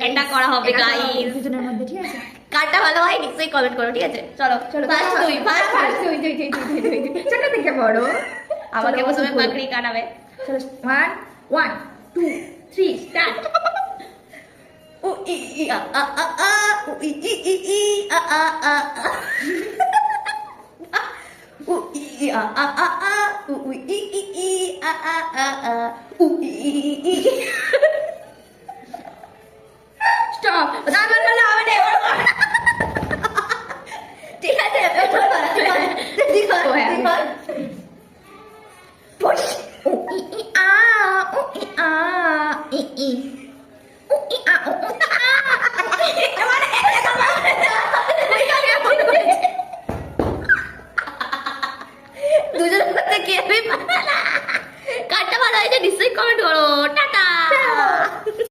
এটা করা হবে গাইস দুজনের মধ্যে, ঠিক আছে? কারটা ভালো হয় নিশ্চয়ই কমেন্ট করো, ঠিক আছে? চলো চলো ফার্স্ট তুই ফার্স্ট তুই ছোট থেকে বড়। আমাকে চলো, প্রথমে বলো। পাকড়ি কাটাবে। চলো 1 2 3 স্টার্ট। উ ই ই আ আ আ আ উ ই ই ই ই আ আ আ আ উ ই ই আ আ আ আ উ ই ই ই আ আ আ আ উ ই ই ই স্টপ। রাগার বলে হবে না এবার কর। ঠিক আছে এবার কর ঠিক আছে ও, হ্যাঁ, ঠিক আছে পুশ উ ই ই আ উ ই আ ই ই উ ই আ উ ই আ। মানে দুজন করতে কে